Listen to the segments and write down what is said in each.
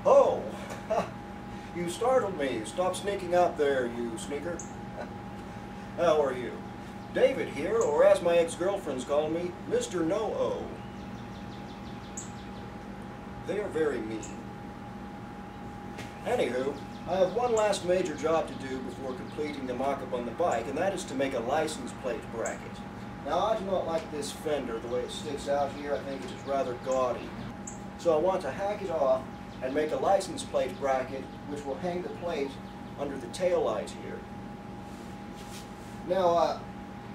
Oh, you startled me. Stop sneaking out there, you sneaker. How are you? David here, or as my ex-girlfriends call me, Mr. No-O. They are very mean. Anywho, I have one last major job to do before completing the mock-up on the bike, and that is to make a license plate bracket. Now, I do not like this fender, the way it sticks out here. I think it is rather gaudy. So I want to hack it off and make a license plate bracket which will hang the plate under the tail light here. Now,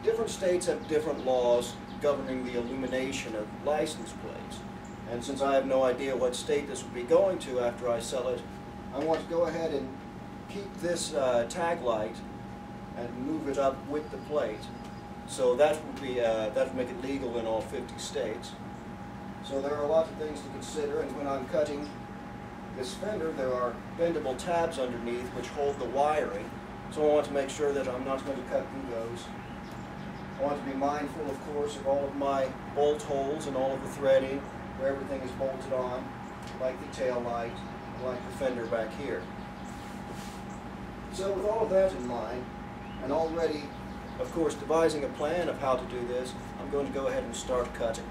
different states have different laws governing the illumination of license plates. And since I have no idea what state this will be going to after I sell it, I want to go ahead and keep this tag light and move it up with the plate. So that would make it legal in all 50 states. So there are a lot of things to consider, and when I'm cutting this fender, there are bendable tabs underneath which hold the wiring. So I want to make sure that I'm not going to cut through those. I want to be mindful, of course, of all of my bolt holes and all of the threading where everything is bolted on, like the tail light, like the fender back here. So with all of that in mind, and already, of course, devising a plan of how to do this, I'm going to go ahead and start cutting.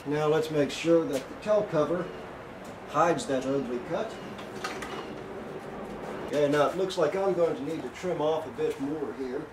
Now let's make sure that the tail cover hides that ugly cut. Okay, now it looks like I'm going to need to trim off a bit more here.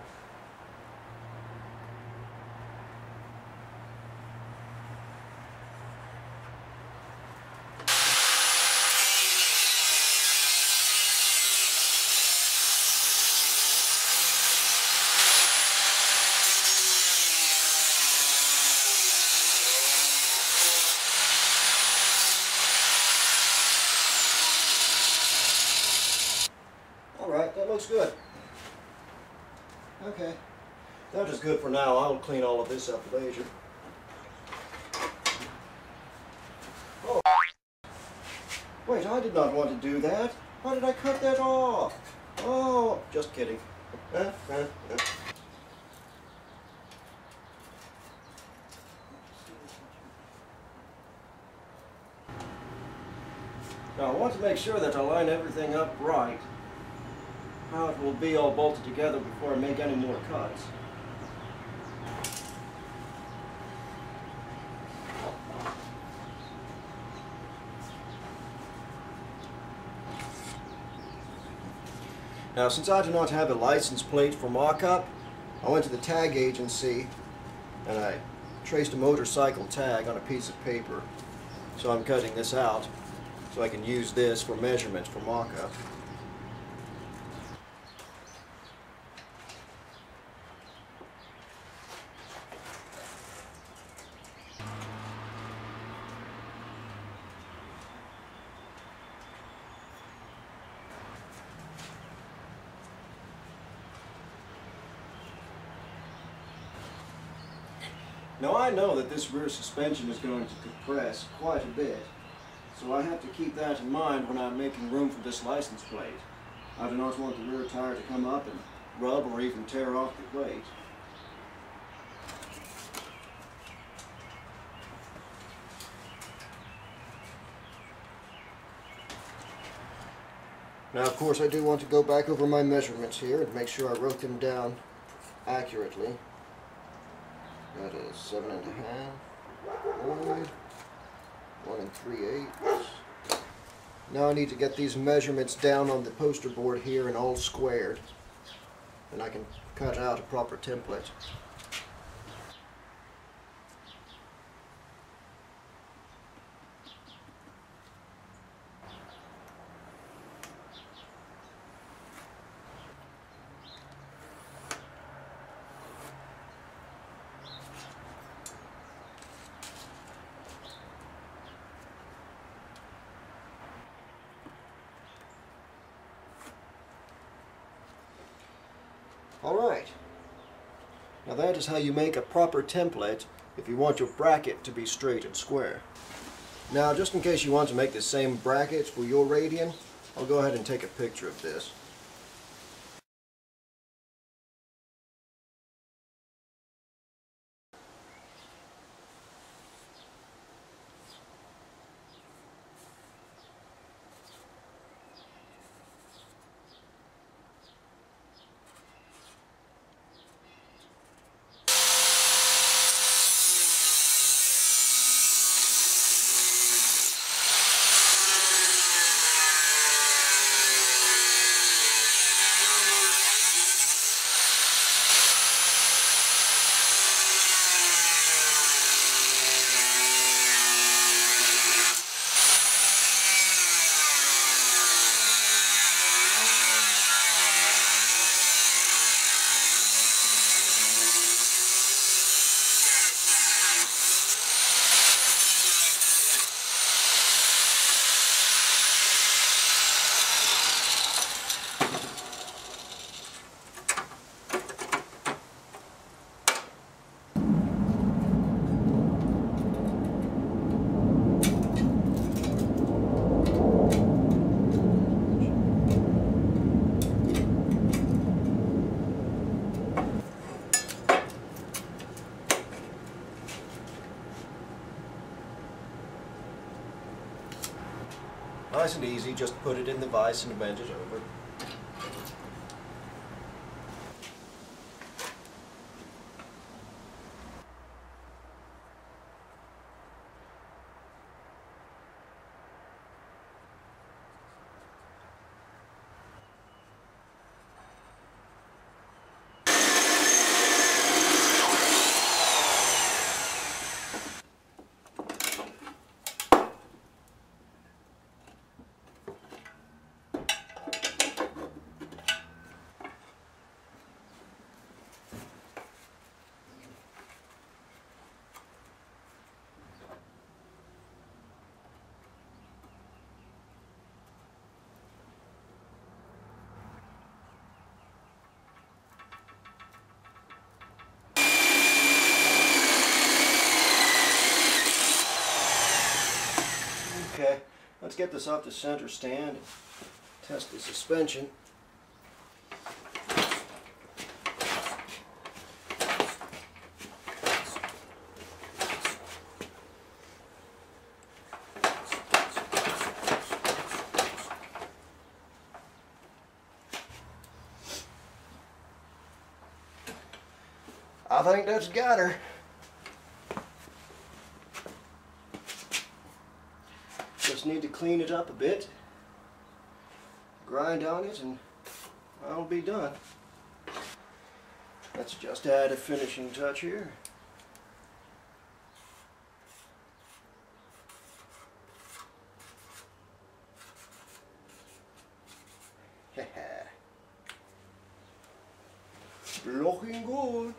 Alright, that looks good. Okay, that is good for now. I'll clean all of this up later. Oh, wait, I did not want to do that. Why did I cut that off? Oh, just kidding. Now I want to make sure that I line everything up right, how it will be all bolted together before I make any more cuts. Now, since I do not have a license plate for mock-up, I went to the tag agency and I traced a motorcycle tag on a piece of paper. So I'm cutting this out so I can use this for measurements for mock-up. Now I know that this rear suspension is going to compress quite a bit, so I have to keep that in mind when I'm making room for this license plate. I do not want the rear tire to come up and rub or even tear off the plate. Now, of course, I do want to go back over my measurements here and make sure I wrote them down accurately. That is 7 1/2, 1 3/8. Now I need to get these measurements down on the poster board here and all squared, and I can cut out a proper template. Alright, now that is how you make a proper template if you want your bracket to be straight and square. Now, just in case you want to make the same brackets for your Radian, I'll go ahead and take a picture of this. Nice and easy, just put it in the vise and bend it over. Okay, let's get this off the center stand and test the suspension. I think that's got her. Just need to clean it up a bit, grind on it, and I'll be done. Let's just add a finishing touch here. Looking good.